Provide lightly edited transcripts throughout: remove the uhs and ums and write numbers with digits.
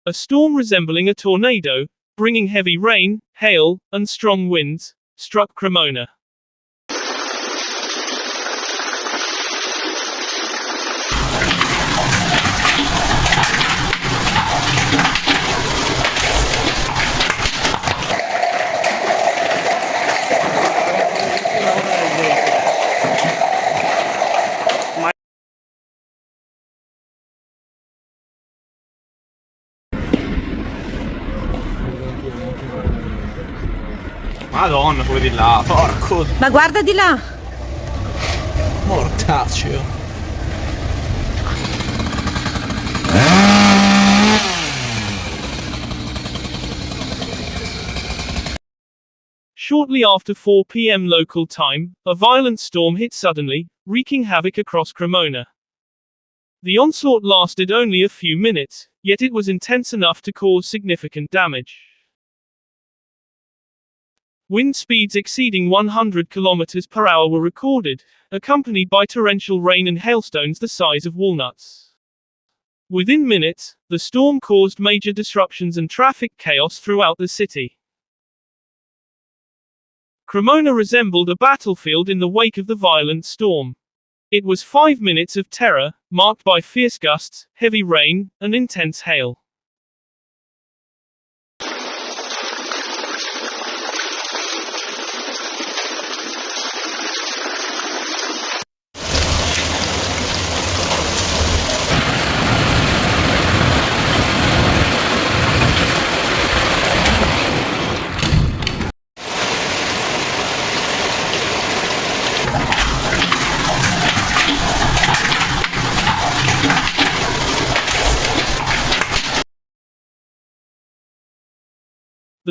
A storm resembling a tornado, bringing heavy rain, hail, and strong winds, struck Cremona. Madonna, quello di là, porco. Ma guarda di là! Mortaccio. Shortly after 4 p.m. local time, a violent storm hit suddenly, wreaking havoc across Cremona. The onslaught lasted only a few minutes, yet it was intense enough to cause significant damage. Wind speeds exceeding 100 km per hour were recorded, accompanied by torrential rain and hailstones the size of walnuts. Within minutes, the storm caused major disruptions and traffic chaos throughout the city. Cremona resembled a battlefield in the wake of the violent storm. It was 5 minutes of terror, marked by fierce gusts, heavy rain, and intense hail.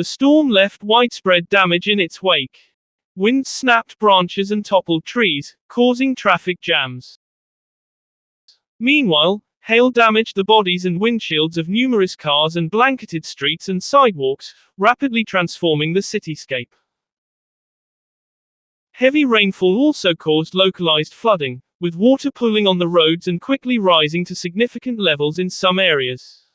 The storm left widespread damage in its wake. Winds snapped branches and toppled trees, causing traffic jams. Meanwhile, hail damaged the bodies and windshields of numerous cars and blanketed streets and sidewalks, rapidly transforming the cityscape. Heavy rainfall also caused localized flooding, with water pooling on the roads and quickly rising to significant levels in some areas.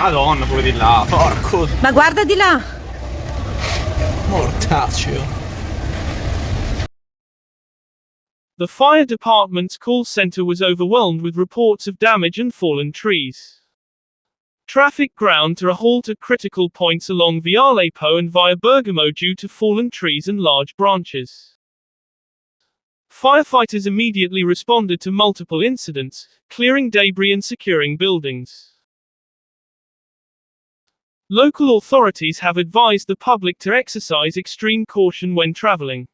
Madonna, quello di là, porco. Ma guarda di là! Mortaccio. The fire department's call center was overwhelmed with reports of damage and fallen trees. Traffic ground to a halt at critical points along Viale Po and via Bergamo due to fallen trees and large branches. Firefighters immediately responded to multiple incidents, clearing debris and securing buildings. Local authorities have advised the public to exercise extreme caution when traveling.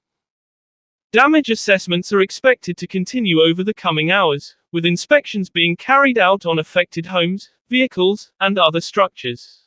Damage assessments are expected to continue over the coming hours, with inspections being carried out on affected homes, vehicles, and other structures.